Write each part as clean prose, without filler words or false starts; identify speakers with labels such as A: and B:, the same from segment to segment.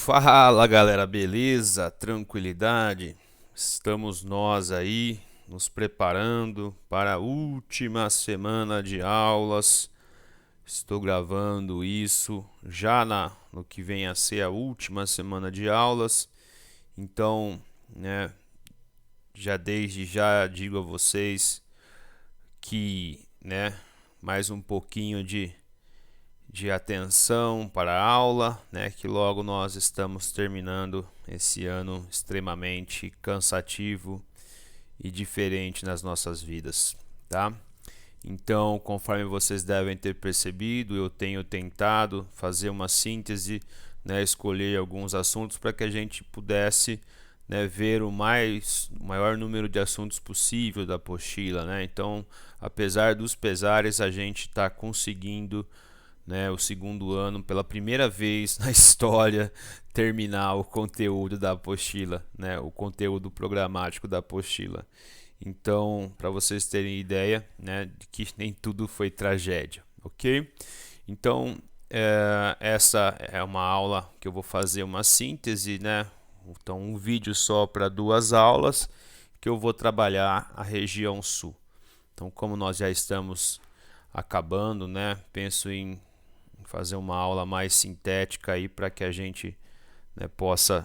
A: Fala galera, beleza? Tranquilidade? Estamos nós aí nos preparando para a última semana de aulas. Estou gravando isso já no que vem a ser a última semana de aulas. Então, né, já desde já digo a vocês que, né, mais um pouquinho de atenção para a aula, né, que logo nós estamos terminando esse ano extremamente cansativo e diferente nas nossas vidas, tá? Então, conforme vocês devem ter percebido, eu tenho tentado fazer uma síntese, né, escolher alguns assuntos para que a gente pudesse, né, ver o maior número de assuntos possível da apostila, né? Então, apesar dos pesares, a gente está conseguindo, né, o segundo ano pela primeira vez na história terminar o conteúdo da apostila, né, o conteúdo programático da apostila. Então, para vocês terem ideia, né, de que nem tudo foi tragédia, ok? Então, essa é uma aula que eu vou fazer uma síntese, né? Então, um vídeo só para duas aulas que eu vou trabalhar a região sul. Então, como nós já estamos acabando, né? Penso em fazer uma aula mais sintética aí para que a gente, né, possa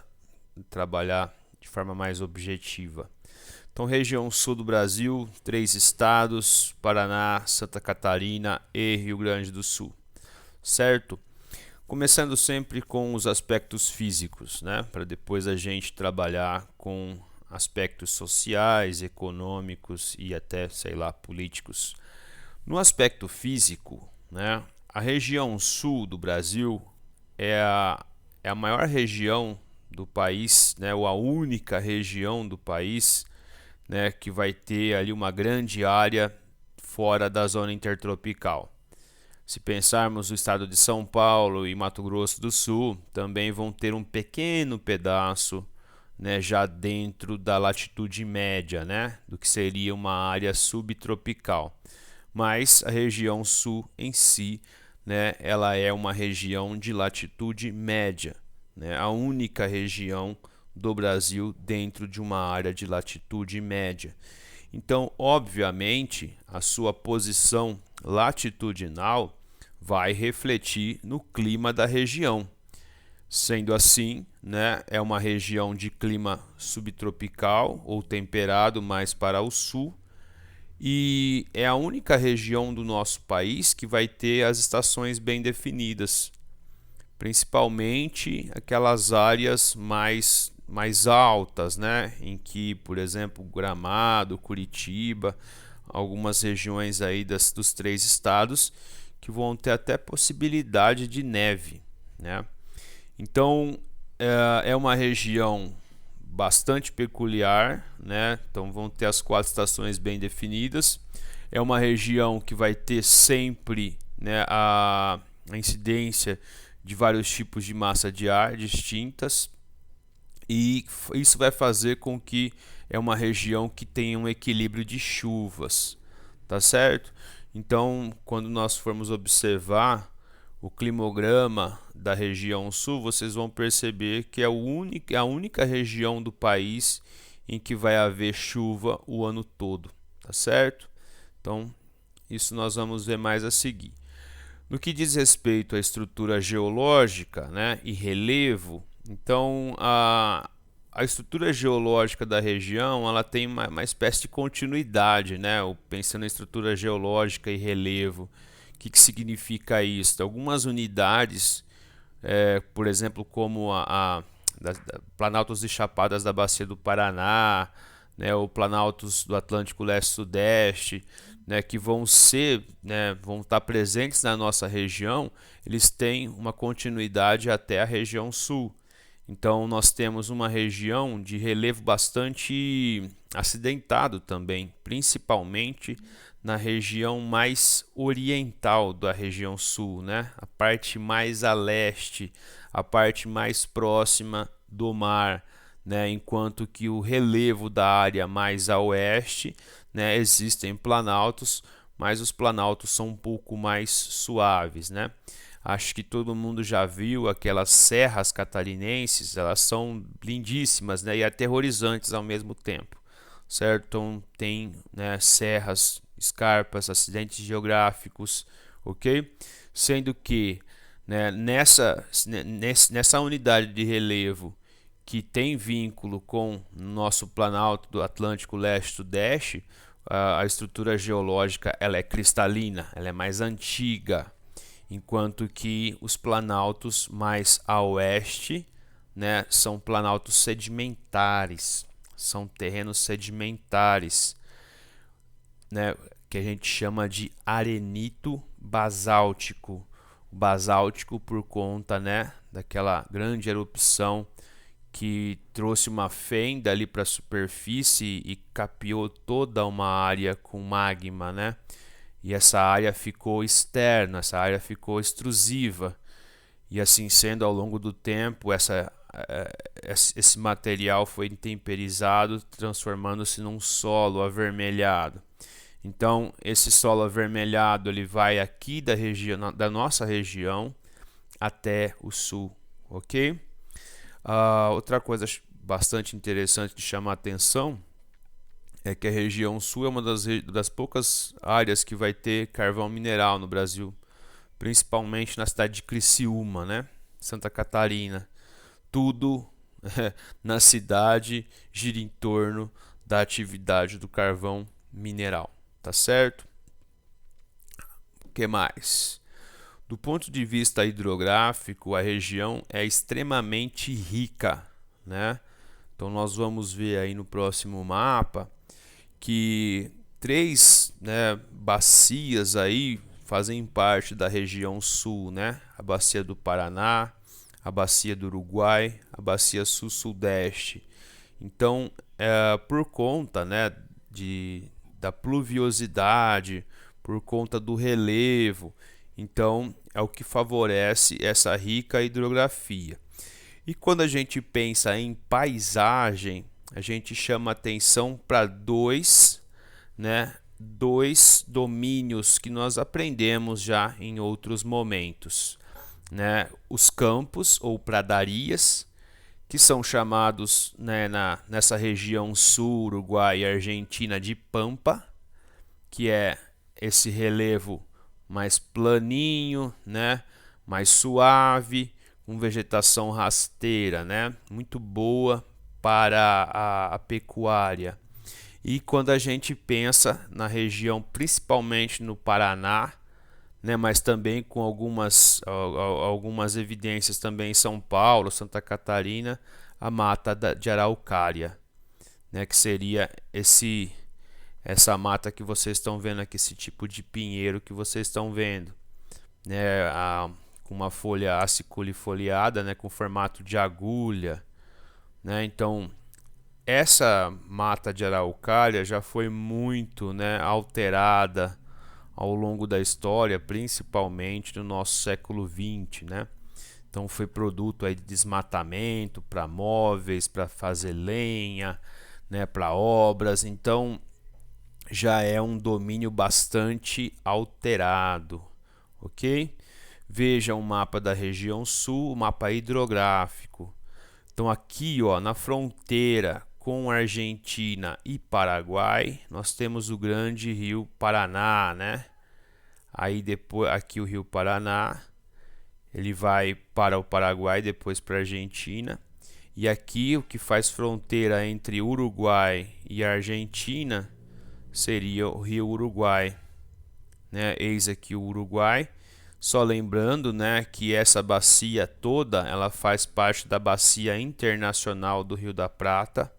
A: trabalhar de forma mais objetiva. Então, região sul do Brasil, 3 estados: Paraná, Santa Catarina e Rio Grande do Sul, certo? Começando sempre com os aspectos físicos, né? Para depois a gente trabalhar com aspectos sociais, econômicos e até, sei lá, políticos. No aspecto físico, né, a região sul do Brasil é a maior região do país, né, ou a única região do país, né, que vai ter ali uma grande área fora da zona intertropical. Se pensarmos o estado de São Paulo e Mato Grosso do Sul, também vão ter um pequeno pedaço, né, já dentro da latitude média, né, do que seria uma área subtropical. Mas a região sul em si, né, ela é uma região de latitude média, né, a única região do Brasil dentro de uma área de latitude média. Então, obviamente, a sua posição latitudinal vai refletir no clima da região. Sendo assim, né, é uma região de clima subtropical ou temperado mais para o sul, e é a única região do nosso país que vai ter as estações bem definidas, principalmente aquelas áreas mais altas, né? Em que, por exemplo, Gramado, Curitiba, algumas regiões aí dos 3 estados que vão ter até possibilidade de neve, né? Então, é uma região bastante peculiar, né? Então vão ter as 4 estações bem definidas. É uma região que vai ter sempre, né, a incidência de vários tipos de massa de ar distintas, e isso vai fazer com que é uma região que tenha um equilíbrio de chuvas, tá certo? Então, quando nós formos observar o climograma da região sul, vocês vão perceber que é a única região do país em que vai haver chuva o ano todo, tá certo? Então, isso nós vamos ver mais a seguir. No que diz respeito à estrutura geológica, né, e relevo, então a estrutura geológica da região, ela tem uma espécie de continuidade, né? Pensando em estrutura geológica e relevo, o que significa isso? Algumas unidades, por exemplo, como Planaltos e Chapadas da Bacia do Paraná, né, ou Planaltos do Atlântico Leste-Sudeste, né, que vão ser, né, vão estar presentes na nossa região, eles têm uma continuidade até a região sul. Então nós temos uma região de relevo bastante acidentado também, principalmente na região mais oriental da região sul, né? A parte mais a leste, a parte mais próxima do mar, né? Enquanto que o relevo da área mais a oeste, né, existem planaltos, mas os planaltos são um pouco mais suaves, né? Acho que todo mundo já viu aquelas serras catarinenses, elas são lindíssimas, né, e aterrorizantes ao mesmo tempo, certo? Então tem, né, serras, escarpas, acidentes geográficos, ok? Sendo que, né, nessa unidade de relevo que tem vínculo com o nosso Planalto do Atlântico Leste-Sudeste, a estrutura geológica ela é cristalina, ela é mais antiga, enquanto que os planaltos mais a oeste, né, são planaltos sedimentares, são terrenos sedimentares, né, que a gente chama de arenito basáltico. Basáltico por conta, né, daquela grande erupção que trouxe uma fenda ali para a superfície e capeou toda uma área com magma, né? E essa área ficou externa, essa área ficou extrusiva. E assim sendo, ao longo do tempo, esse material foi intemperizado, transformando-se num solo avermelhado. Então, esse solo avermelhado ele vai aqui da nossa região até o sul, ok? Outra coisa bastante interessante de chamar a atenção é que a região sul é uma das poucas áreas que vai ter carvão mineral no Brasil, principalmente na cidade de Criciúma, né? Santa Catarina. Tudo na cidade gira em torno da atividade do carvão mineral, tá certo? O que mais? Do ponto de vista hidrográfico, a região é extremamente rica, né? Então nós vamos ver aí no próximo mapa que três, né, bacias aí fazem parte da região sul, né? A bacia do Paraná, a bacia do Uruguai, a bacia sul-sudeste. Então, por conta, né, da pluviosidade, por conta do relevo, então é o que favorece essa rica hidrografia. E quando a gente pensa em paisagem, a gente chama atenção para dois domínios que nós aprendemos já em outros momentos, né? Os campos ou pradarias, que são chamados, né, nessa região sul, Uruguai e Argentina, de pampa, que é esse relevo mais planinho, né, mais suave, com vegetação rasteira, né, muito boa para a pecuária. E quando a gente pensa na região, principalmente no Paraná, né, mas também com algumas evidências também em São Paulo, Santa Catarina, a mata de araucária, né, que seria essa mata que vocês estão vendo aqui, esse tipo de pinheiro que vocês estão vendo, né, com uma folha aciculifoliada, né, com formato de agulha, né? Então essa mata de araucária já foi muito, né, alterada ao longo da história, principalmente no nosso século XX, né? Então foi produto aí de desmatamento para móveis, para fazer lenha, né, para obras. Então já é um domínio bastante alterado, ok? Veja o mapa da região sul, o mapa hidrográfico. Então aqui, ó, na fronteira com Argentina e Paraguai, nós temos o grande rio Paraná, né? Aí depois aqui o rio Paraná, ele vai para o Paraguai, depois para a Argentina. E aqui o que faz fronteira entre Uruguai e Argentina seria o rio Uruguai, né? Eis aqui o Uruguai. Só lembrando, né, que essa bacia toda ela faz parte da bacia internacional do Rio da Prata.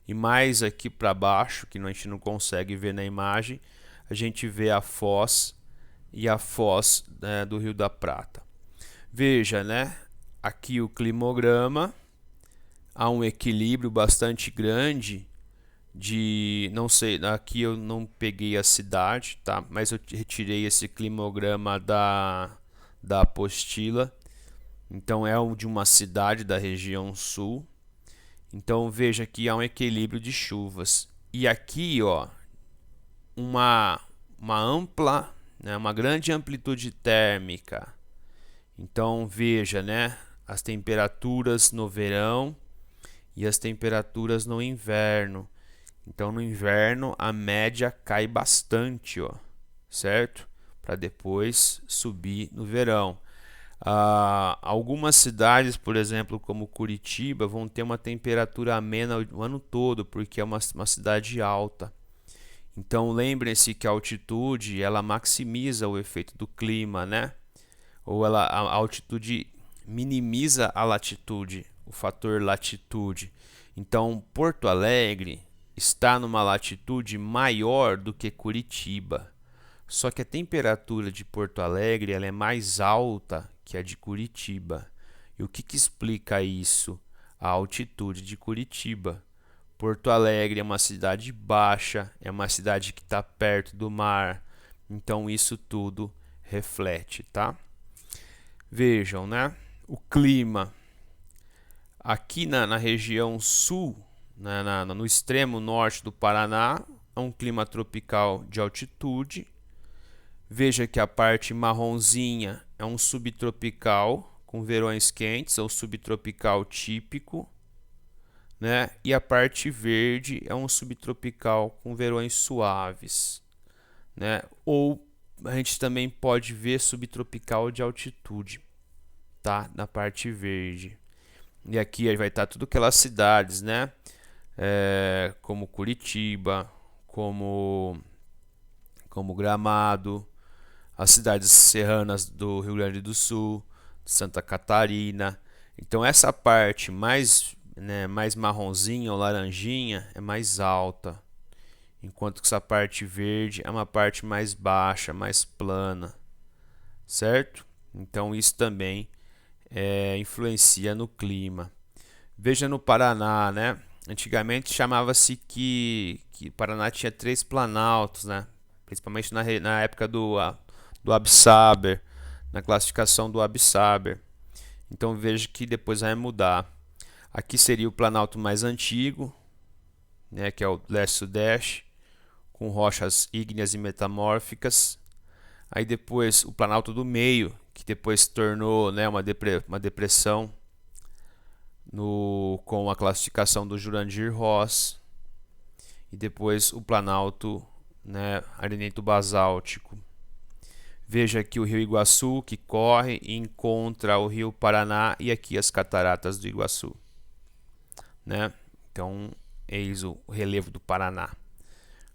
A: E mais aqui para baixo, que a gente não consegue ver na imagem, a gente vê a foz e a foz, né, do Rio da Prata. Veja, né, aqui o climograma, há um equilíbrio bastante grande de, não sei, aqui eu não peguei a cidade, tá? Mas eu retirei esse climograma da apostila. Então é de uma cidade da região sul. Então veja que há um equilíbrio de chuvas. E aqui, ó, uma ampla, né, uma grande amplitude térmica Então veja, né, as temperaturas no verão e as temperaturas no inverno. Então no inverno a média cai bastante, ó, certo? Para depois subir no verão. Algumas cidades, por exemplo, como Curitiba, vão ter uma temperatura amena o ano todo, porque é uma cidade alta. Então lembrem-se que a altitude ela maximiza o efeito do clima, né? Ou a altitude minimiza a latitude, o fator latitude. Então Porto Alegre está numa latitude maior do que Curitiba. Só que a temperatura de Porto Alegre ela é mais alta que a de Curitiba. E o que explica isso? A altitude de Curitiba. Porto Alegre é uma cidade baixa, é uma cidade que está perto do mar. Então isso tudo reflete, tá? Vejam, né? O clima aqui na região sul, no extremo norte do Paraná, é um clima tropical de altitude. Veja que a parte marronzinha é um subtropical com verões quentes, ou subtropical típico, né? E a parte verde é um subtropical com verões suaves, né? Ou a gente também pode ver subtropical de altitude, tá? Na parte verde. E aqui vai estar tudo aquelas cidades, né? Como Curitiba, como Gramado, as cidades serranas do Rio Grande do Sul, Santa Catarina. Então essa parte mais, né, mais marronzinha ou laranjinha é mais alta, enquanto que essa parte verde é uma parte mais baixa, mais plana, certo? Então isso também influencia no clima. Veja no Paraná, né? Antigamente chamava-se que Paraná tinha 3 planaltos, né? Principalmente na época do Absaber, na classificação do Absaber. Então veja que depois vai mudar. Aqui seria o planalto mais antigo, né, que é o leste-sudeste, com rochas ígneas e metamórficas. Aí depois o planalto do meio, que depois se tornou, né, uma depressão com a classificação do Jurandir Ross. E depois o planalto, né, arenito-basáltico. Veja aqui o rio Iguaçu que corre e encontra o rio Paraná e aqui as cataratas do Iguaçu, né? Então, eis o relevo do Paraná.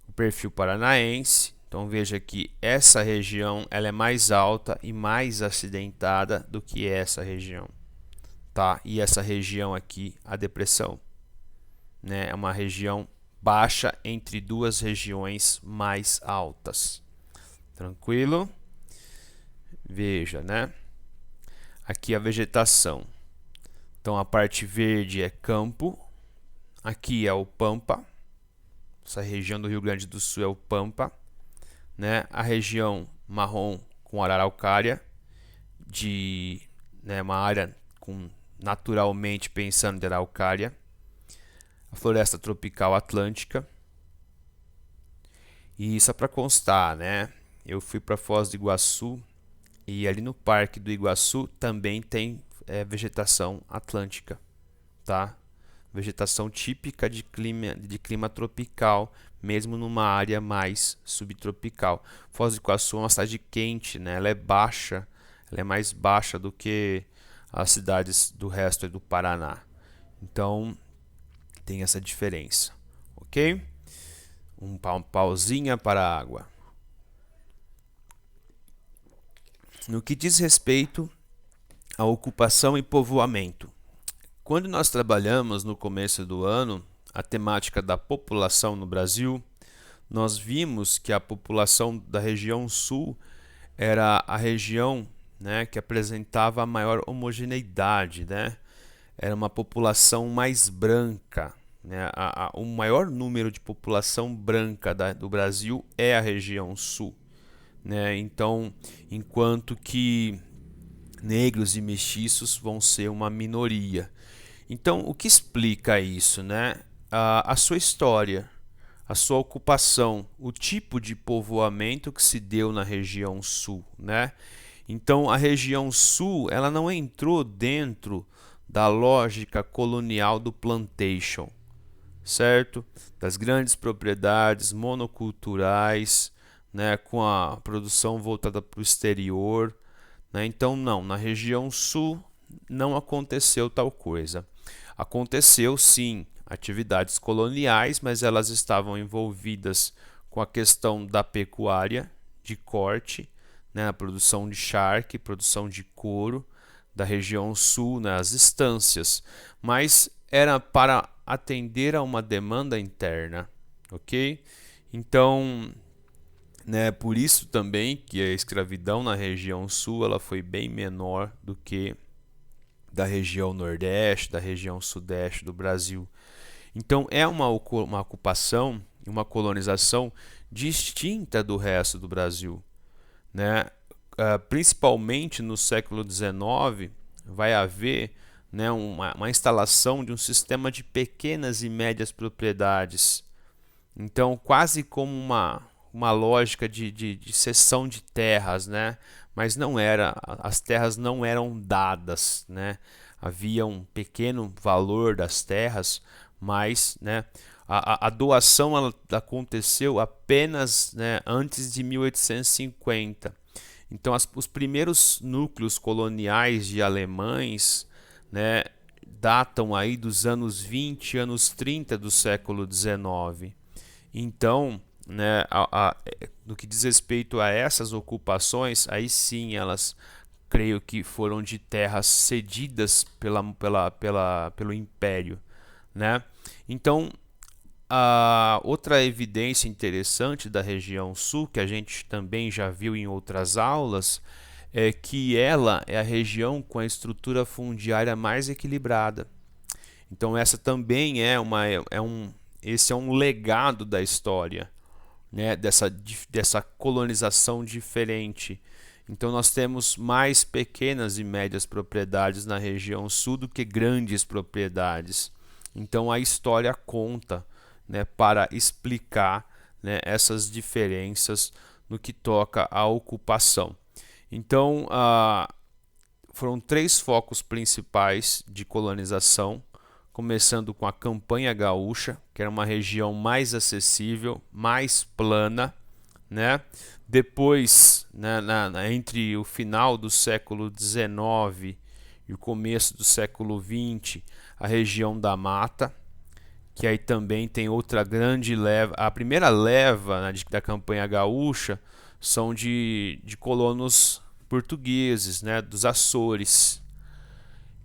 A: O perfil paranaense. Então veja que essa região ela é mais alta e mais acidentada do que essa região, tá? E essa região aqui, a depressão, né? É uma região baixa entre duas regiões mais altas. Tranquilo? Veja, né? Aqui a vegetação. Então a parte verde é campo, aqui é o Pampa, essa região do Rio Grande do Sul é o Pampa, né? A região marrom com araucária, né, uma área com naturalmente pensando de araucária, a floresta tropical atlântica. E só para constar, né? Eu fui para Foz do Iguaçu e ali no Parque do Iguaçu também tem vegetação atlântica, tá? Vegetação típica de clima tropical, mesmo numa área mais subtropical. Foz do Iguaçu é uma cidade quente, né? Ela é baixa, ela é mais baixa do que as cidades do resto do Paraná. Então tem essa diferença, ok? Pausinha para a água. No que diz respeito à ocupação e povoamento, quando nós trabalhamos no começo do ano a temática da população no Brasil, nós vimos que a população da região sul era a região, né, que apresentava a maior homogeneidade, né? Era uma população mais branca, né? O maior número de população branca do Brasil é a região sul, né? Então, enquanto que negros e mestiços vão ser uma minoria. Então, o que explica isso, né? A sua história, a sua ocupação, o tipo de povoamento que se deu na região sul, né? Então a região sul ela não entrou dentro da lógica colonial do plantation, certo? Das grandes propriedades monoculturais, né, com a produção voltada para o exterior, né? Então não, na região sul não aconteceu tal coisa. Aconteceu sim atividades coloniais, mas elas estavam envolvidas com a questão da pecuária de corte, né, a produção de charque, produção de couro da região sul, né, as estâncias, mas era para atender a uma demanda interna, ok? Então, né, por isso também que a escravidão na região sul ela foi bem menor do que da região nordeste, da região sudeste do Brasil. Então é uma ocupação e uma colonização distinta do resto do Brasil, né? Principalmente no século XIX vai haver, né, uma instalação de um sistema de pequenas e médias propriedades. Então quase como uma lógica de cessão de terras, né? Mas não era, as terras não eram dadas, né? Havia um pequeno valor das terras, mas, né, a doação ela aconteceu apenas, né, antes de 1850. Então os primeiros núcleos coloniais de alemães, né, datam aí dos anos 20, anos 30 do século XIX. Então, né, no que diz respeito a essas ocupações, aí sim elas creio que foram de terras cedidas pelo Império, né? Então, a outra evidência interessante da região sul, que a gente também já viu em outras aulas, é que ela é a região com a estrutura fundiária mais equilibrada. Então, essa também esse é um legado da história, né, dessa colonização diferente. Então nós temos mais pequenas e médias propriedades na região sul do que grandes propriedades. Então a história conta, né, para explicar, né, essas diferenças no que toca à ocupação. Então foram três focos principais de colonização, começando com a Campanha Gaúcha, que era uma região mais acessível, mais plana, né? Depois, né, entre o final do século XIX e o começo do século XX, a região da Mata, que aí também tem outra grande leva. A primeira leva, né, da Campanha Gaúcha são de colonos portugueses, né, dos Açores.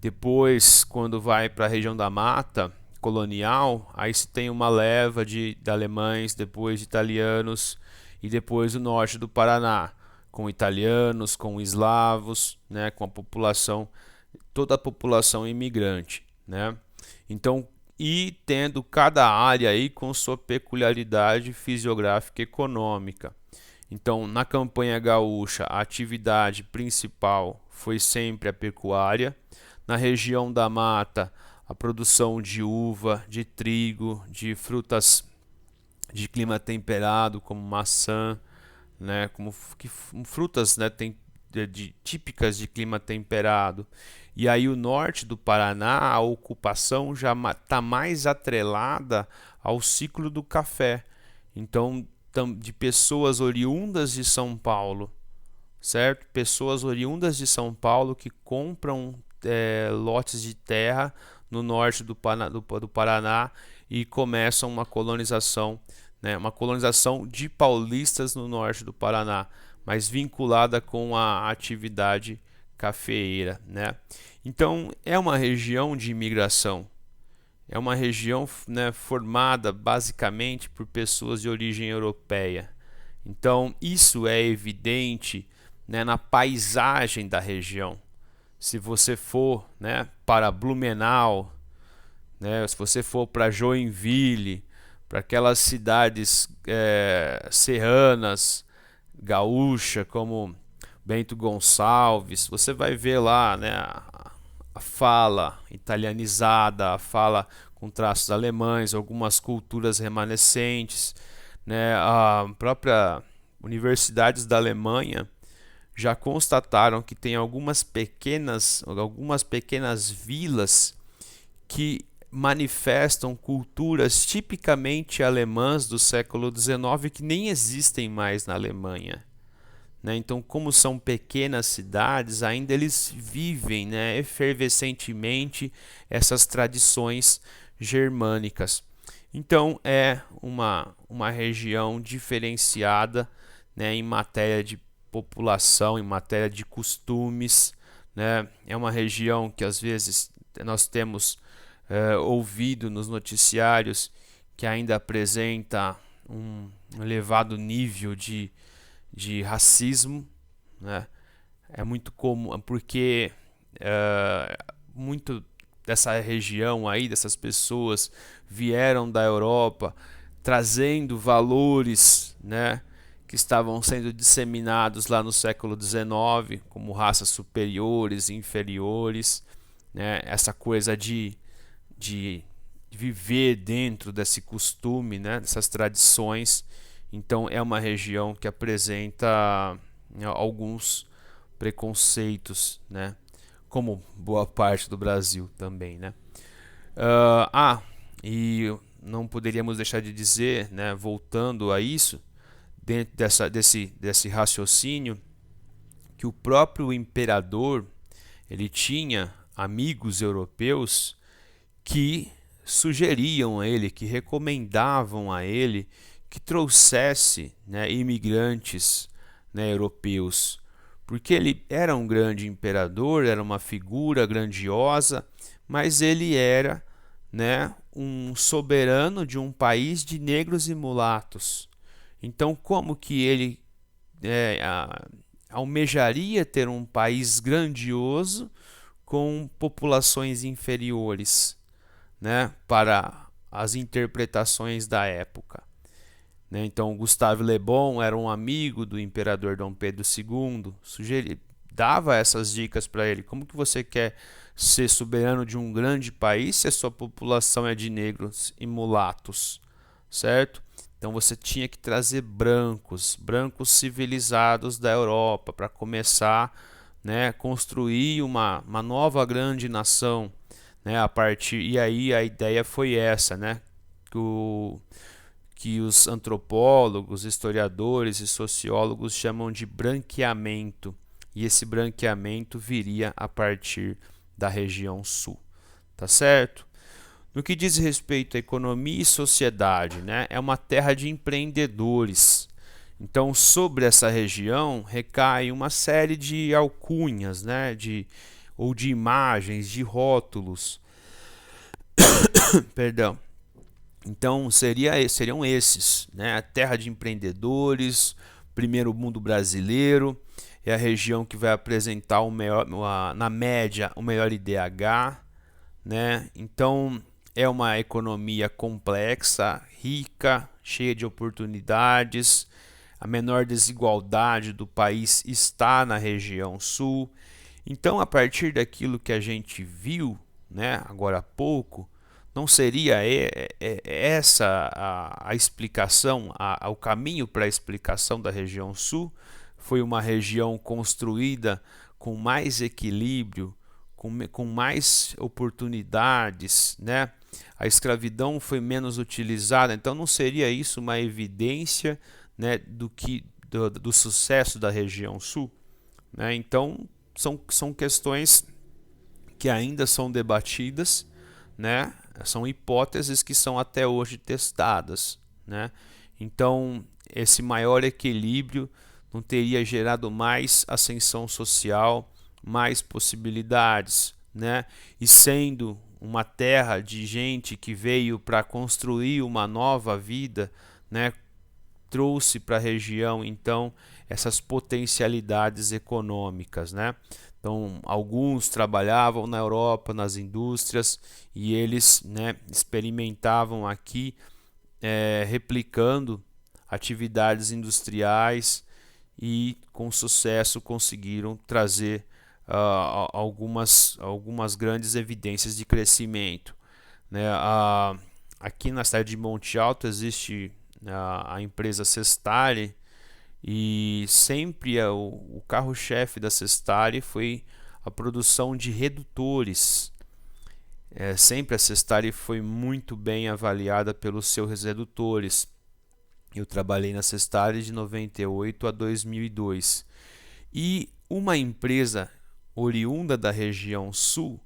A: Depois, quando vai para a região da Mata colonial, aí se tem uma leva de alemães, depois de italianos e depois o norte do Paraná, com italianos, com eslavos, né, com a população, toda a população imigrante, né? Então, e tendo cada área aí com sua peculiaridade fisiográfica e econômica. Então, na Campanha Gaúcha, a atividade principal foi sempre a pecuária. Na região da Mata, a produção de uva, de trigo, de frutas de clima temperado, como maçã, né, frutas, né, típicas de clima temperado. E aí o norte do Paraná, a ocupação já está mais atrelada ao ciclo do café. Então, de pessoas oriundas de São Paulo, certo? Pessoas oriundas de São Paulo que compram lotes de terra no norte do Paraná e começam uma colonização, né, uma colonização de paulistas no norte do Paraná, mas vinculada com a atividade cafeeira, né? Então é uma região de imigração, é uma região, né, formada basicamente por pessoas de origem europeia. Então isso é evidente, né, na paisagem da região. Se você for, né, para Blumenau, né, se você for para Joinville, para aquelas cidades serranas, gaúcha, como Bento Gonçalves, você vai ver lá, né, a fala italianizada, a fala com traços alemães, algumas culturas remanescentes, né, a própria universidades da Alemanha já constataram que tem algumas pequenas vilas que manifestam culturas tipicamente alemãs do século XIX que nem existem mais na Alemanha, né? Então, como são pequenas cidades, ainda eles vivem, né, efervescentemente essas tradições germânicas. Então, é uma região diferenciada, né, em matéria de população, em matéria de costumes, né? É uma região que às vezes nós temos ouvido nos noticiários que ainda apresenta um elevado nível de racismo, né? É muito comum, porque muito dessa região aí, dessas pessoas vieram da Europa trazendo valores, né, que estavam sendo disseminados lá no século XIX, como raças superiores e inferiores, né, essa coisa de viver dentro desse costume, né, dessas tradições. Então é uma região que apresenta, né, alguns preconceitos, né, como boa parte do Brasil também, né. E não poderíamos deixar de dizer, né, voltando a isso, dentro desse raciocínio, que o próprio imperador ele tinha amigos europeus que sugeriam a ele, que recomendavam a ele que trouxesse, né, imigrantes, né, europeus, porque ele era um grande imperador, era uma figura grandiosa, mas ele era, né, um soberano de um país de negros e mulatos. Então, como que ele almejaria ter um país grandioso com populações inferiores, né, para as interpretações da época, né? Então, Gustave Le Bon era um amigo do imperador Dom Pedro II, dava essas dicas para ele. Como que você quer ser soberano de um grande país se a sua população é de negros e mulatos, certo? Então você tinha que trazer brancos civilizados da Europa para começar, né, construir uma nova grande nação, né, a partir e aí a ideia foi essa, né, que que os antropólogos, historiadores e sociólogos chamam de branqueamento, e esse branqueamento viria a partir da região sul, tá certo? No que diz respeito à economia e sociedade, né, é uma terra de empreendedores. Então, sobre essa região recai uma série de alcunhas, né, ou de imagens, de rótulos, perdão. Então seriam esses, né? A terra de empreendedores, primeiro mundo brasileiro, é a região que vai apresentar na média o melhor IDH, né? Então é uma economia complexa, rica, cheia de oportunidades. A menor desigualdade do país está na região sul. Então, a partir daquilo que a gente viu, né, agora há pouco, não seria essa a explicação, o caminho para a explicação da região sul? Foi uma região construída com mais equilíbrio, com mais oportunidades, né? A escravidão foi menos utilizada, então não seria isso uma evidência, né, do sucesso da região sul, né? Então são questões que ainda são debatidas, né? São hipóteses que são até hoje testadas, né? Então, esse maior equilíbrio não teria gerado mais ascensão social, mais possibilidades, né? E sendo uma terra de gente que veio para construir uma nova vida, né? Trouxe para a região então essas potencialidades econômicas, né? Então, alguns trabalhavam na Europa, nas indústrias, e eles, né, experimentavam aqui, replicando atividades industriais e com sucesso conseguiram trazer algumas grandes evidências de crescimento, né? Aqui na cidade de Monte Alto existe a empresa Sestari, e sempre o carro-chefe da Sestari foi a produção de redutores. Sempre a Sestari foi muito bem avaliada pelos seus redutores. Eu trabalhei na Sestari de 98 a 2002. E uma empresa oriunda da região sul,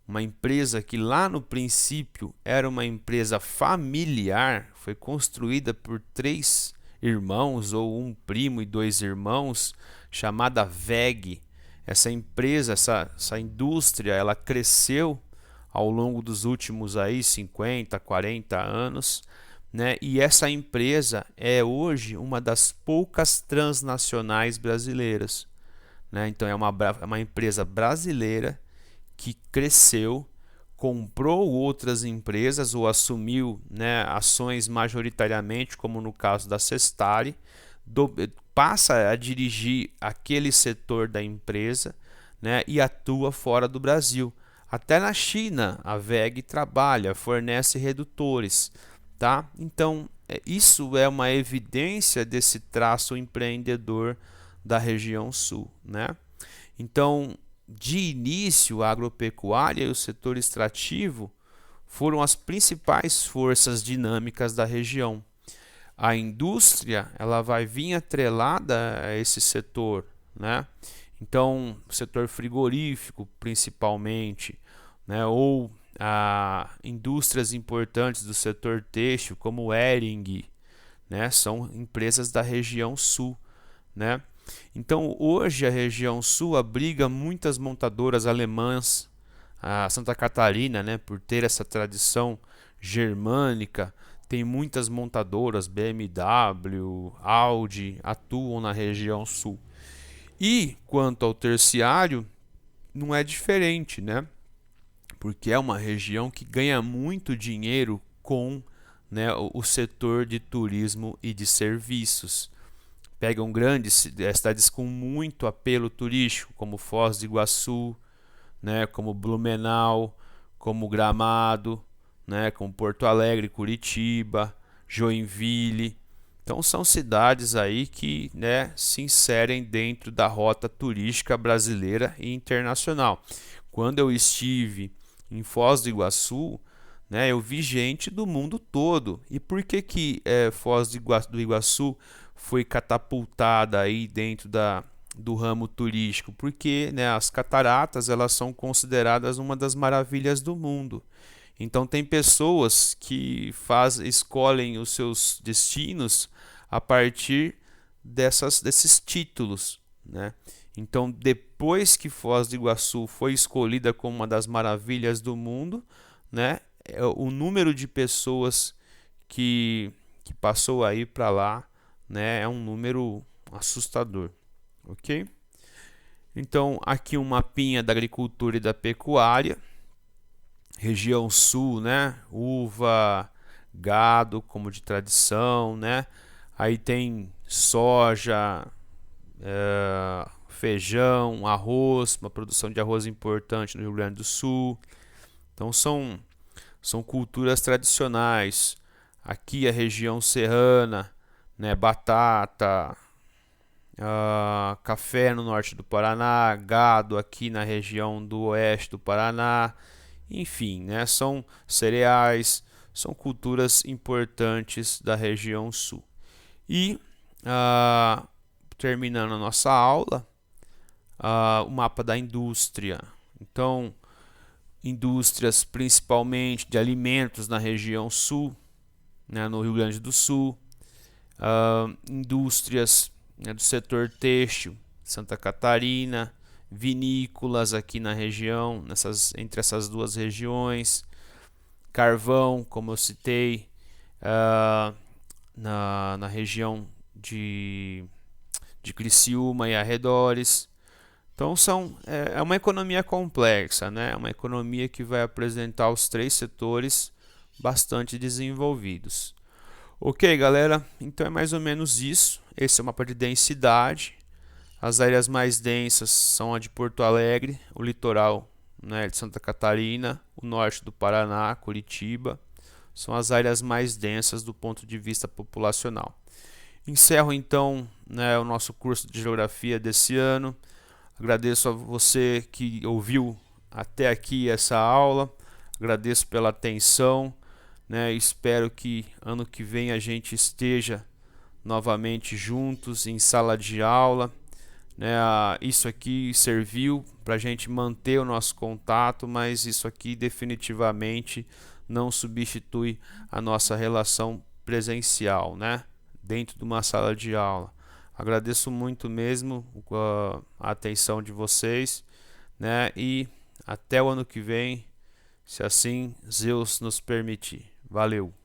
A: uma empresa que lá no princípio era uma empresa familiar, foi construída por 3 irmãos ou um primo e 2 irmãos, chamada WEG. Essa empresa, essa indústria, ela cresceu ao longo dos últimos aí 50, 40 anos, né? E essa empresa é hoje uma das poucas transnacionais brasileiras, né? Então é uma empresa brasileira que cresceu, comprou outras empresas ou assumiu, né, ações majoritariamente, como no caso da Sestari, passa a dirigir aquele setor da empresa, né, e atua fora do Brasil. Até na China a WEG trabalha, fornece redutores, tá? Então isso é uma evidência desse traço empreendedor da região sul, né? Então, de início, a agropecuária e o setor extrativo foram as principais forças dinâmicas da região. A indústria, ela vai vir atrelada a esse setor, né? Então, o setor frigorífico, principalmente, né? Ou indústrias importantes do setor têxtil, como o Hering, né? São empresas da região sul, né? Então, hoje a região sul abriga muitas montadoras alemãs, a Santa Catarina, né, por ter essa tradição germânica, tem muitas montadoras, BMW, Audi, atuam na região sul. E quanto ao terciário, não é diferente, né? Porque é uma região que ganha muito dinheiro com, né, o setor de turismo e de serviços. Pegam grandes cidades com muito apelo turístico, como Foz do Iguaçu, né, como Blumenau, como Gramado, né, como Porto Alegre, Curitiba, Joinville. Então são cidades aí que, né, se inserem dentro da rota turística brasileira e internacional. Quando eu estive em Foz do Iguaçu, né, eu vi gente do mundo todo. E por que Foz do Iguaçu foi catapultada aí dentro do ramo turístico? Porque, né, as cataratas, elas são consideradas uma das maravilhas do mundo. Então tem pessoas que escolhem os seus destinos a partir desses títulos, né? Então, depois que Foz do Iguaçu foi escolhida como uma das maravilhas do mundo, né, o número de pessoas que passou aí para lá, né, é um número assustador, ok? Então, aqui um mapinha da agricultura e da pecuária, região sul, né, uva, gado como de tradição, né, aí tem soja, feijão, arroz, uma produção de arroz importante no Rio Grande do Sul. Então são culturas tradicionais. Aqui a região serrana, né, batata, café no norte do Paraná, gado aqui na região do oeste do Paraná, enfim, né, são cereais, são culturas importantes da região sul. E terminando a nossa aula, o mapa da indústria. Então, indústrias principalmente de alimentos na região sul, né, no Rio Grande do Sul, indústrias, né, do setor têxtil, Santa Catarina, vinícolas aqui na região, entre essas duas regiões, carvão, como eu citei, na região de Criciúma e arredores. Então é uma economia complexa, né? Uma economia que vai apresentar os 3 setores bastante desenvolvidos. Ok, galera? Então é mais ou menos isso. Esse é o mapa de densidade. As áreas mais densas são a de Porto Alegre, o litoral, né, de Santa Catarina, o norte do Paraná, Curitiba. São as áreas mais densas do ponto de vista populacional. Encerro então, né, o nosso curso de Geografia desse ano. Agradeço a você que ouviu até aqui essa aula. Agradeço pela atenção, né? Espero que ano que vem a gente esteja novamente juntos em sala de aula, né? Isso aqui serviu para a gente manter o nosso contato, mas isso aqui definitivamente não substitui a nossa relação presencial, né? Dentro de uma sala de aula. Agradeço muito mesmo a atenção de vocês, né? E até o ano que vem, se assim Zeus nos permitir. Valeu!